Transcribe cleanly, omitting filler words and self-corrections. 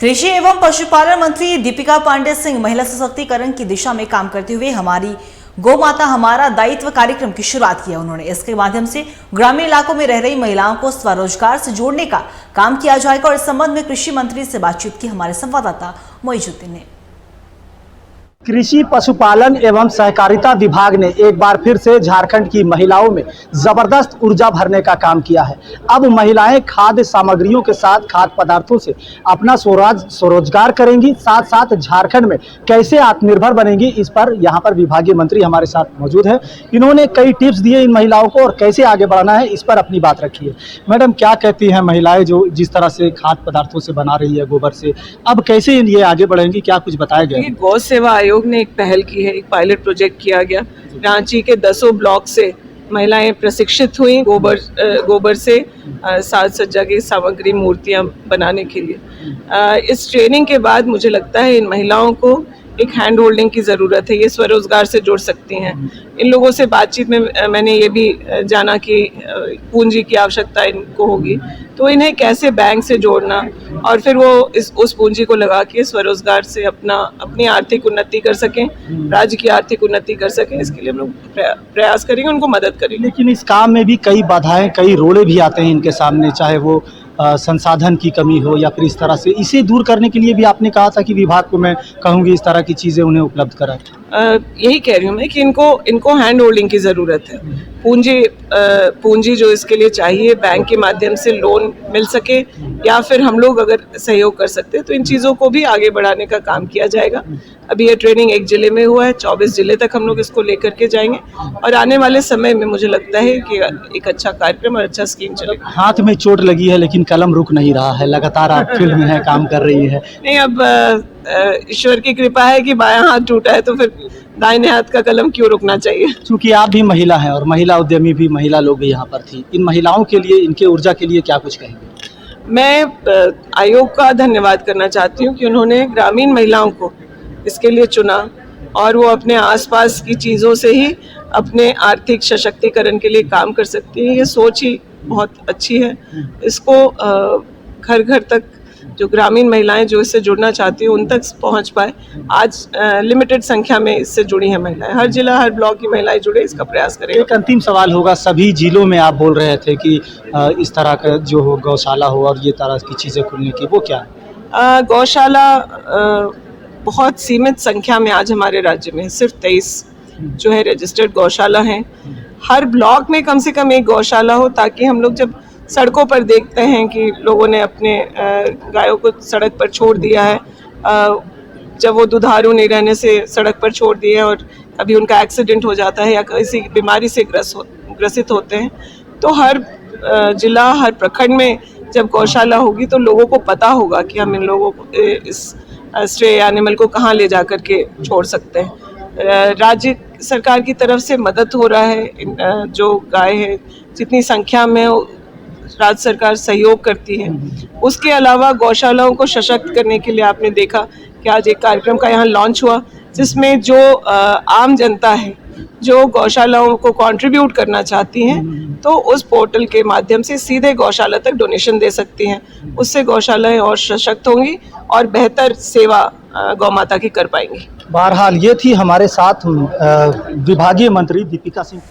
कृषि एवं पशुपालन मंत्री दीपिका पांडे सिंह महिला सशक्तिकरण की दिशा में काम करते हुए हमारी गौ माता हमारा दायित्व कार्यक्रम की शुरुआत किया। उन्होंने इसके माध्यम से ग्रामीण इलाकों में रह रही महिलाओं को स्वरोजगार से जोड़ने का काम किया जाएगा और इस संबंध में कृषि मंत्री से बातचीत की हमारे संवाददाता मोइजुद्दीन ने। कृषि पशुपालन एवं सहकारिता विभाग ने एक बार फिर से झारखंड की महिलाओं में जबरदस्त ऊर्जा भरने का काम किया है। अब महिलाएं खाद्य सामग्रियों के साथ खाद्य पदार्थों से अपना स्वरोजगार करेंगी, साथ साथ झारखंड में कैसे आत्मनिर्भर बनेंगी, इस पर यहाँ पर विभागीय मंत्री हमारे साथ मौजूद है। इन्होंने कई टिप्स दिए इन महिलाओं को और कैसे आगे बढ़ना है इस पर अपनी बात रखी है। मैडम, क्या कहती हैं महिलाएं जो जिस तरह से खाद्य पदार्थों से बना रही है गोबर से, अब कैसे ये आगे बढ़ेंगी, क्या कुछ बताया गया? गौ सेवा आयोग ने एक पहल की है, एक पायलट प्रोजेक्ट किया गया। रांची के 10 ब्लॉक से महिलाएं प्रशिक्षित हुई गोबर से साज सज्जा की सामग्री मूर्तियां बनाने के लिए। इस ट्रेनिंग के बाद मुझे लगता है इन महिलाओं को एक हैंड होल्डिंग की ज़रूरत है। ये स्वरोजगार से जुड़ सकती हैं। इन लोगों से बातचीत में मैंने ये भी जाना कि पूंजी की आवश्यकता इनको होगी, तो इन्हें कैसे बैंक से जोड़ना और फिर वो उस पूंजी को लगा के स्वरोजगार से अपनी आर्थिक उन्नति कर सकें, राज्य की आर्थिक उन्नति कर सकें, इसके लिए हम लोग प्रयास करेंगे, उनको मदद करेंगे। लेकिन इस काम में भी कई बाधाएं, कई रोड़े भी आते हैं इनके सामने, चाहे वो संसाधन की कमी हो या फिर इस तरह से। इसे दूर करने के लिए भी आपने कहा था कि विभाग को मैं कहूँगी इस तरह की चीज़ें उन्हें उपलब्ध कराएं। यही कह रही हूँ मैं कि इनको हैंड होल्डिंग की ज़रूरत है। पूंजी जो इसके लिए चाहिए, बैंक के माध्यम से लोन मिल सके या फिर हम लोग अगर सहयोग कर सकते हैं तो इन चीज़ों को भी आगे बढ़ाने का काम किया जाएगा। अभी ये ट्रेनिंग एक जिले में हुआ है, 24 जिले तक हम लोग इसको लेकर के जाएंगे और आने वाले समय में मुझे लगता है कि एक अच्छा कार्यक्रम और अच्छा स्कीम चलेगा। हाथ में चोट लगी है लेकिन कलम रुक नहीं रहा है, लगातार आप फील्ड में है, काम कर रही है। नहीं, अब ईश्वर की कृपा है कि बायां हाथ टूटा है तो फिर दाहिने हाथ का कलम क्यों रुकना चाहिए। क्योंकि आप भी महिला हैं और महिला उद्यमी भी महिला लोग भी यहाँ पर थी। इन महिलाओं के लिए, इनके ऊर्जा के लिए क्या कुछ कहेंगे? मैं आयोग का धन्यवाद करना चाहती हूँ कि उन्होंने ग्रामीण महिलाओं को इसके लिए चुना और वो अपने आसपास की चीज़ों से ही अपने आर्थिक सशक्तिकरण के लिए काम कर सकती है। ये सोच ही बहुत अच्छी है। इसको घर घर तक जो ग्रामीण महिलाएं जो इससे जुड़ना चाहती हैं उन तक पहुंच पाए। आज लिमिटेड संख्या में इससे जुड़ी हैं महिलाएं। हर जिला, हर ब्लॉक की महिलाएं जुड़े, इसका प्रयास करेंगे। एक अंतिम सवाल होगा, सभी जिलों में आप बोल रहे थे कि इस तरह का जो हो गौशाला हो और ये तरह की चीज़ें खुलने की, वो क्या है? गौशाला बहुत सीमित संख्या में आज हमारे राज्य में सिर्फ 23 जो है रजिस्टर्ड गौशाला हैं। हर ब्लॉक में कम से कम एक गौशाला हो, ताकि हम लोग जब सड़कों पर देखते हैं कि लोगों ने अपने गायों को सड़क पर छोड़ दिया है, जब वो दुधारू नहीं रहने से सड़क पर छोड़ दिए हैं और कभी उनका एक्सीडेंट हो जाता है या किसी बीमारी से ग्रसित होते हैं, तो हर जिला, हर प्रखंड में जब गौशाला होगी तो लोगों को पता होगा कि हम इन लोगों को, इस स्ट्रे एनिमल को कहाँ ले जा कर के छोड़ सकते हैं। राज्य सरकार की तरफ से मदद हो रहा है। जो गाय है, जितनी संख्या में राज्य सरकार सहयोग करती है। उसके अलावा गौशालाओं को सशक्त करने के लिए आपने देखा कि आज एक कार्यक्रम का यहाँ लॉन्च हुआ, जिसमें जो आम जनता है जो गौशालाओं को कंट्रीब्यूट करना चाहती हैं तो उस पोर्टल के माध्यम से सीधे गौशाला तक डोनेशन दे सकती हैं। उससे गौशालाएं और सशक्त होंगी और बेहतर सेवा गौ माता की कर पाएंगी। बहरहाल ये थी हमारे साथ विभागीय मंत्री दीपिका सिंह।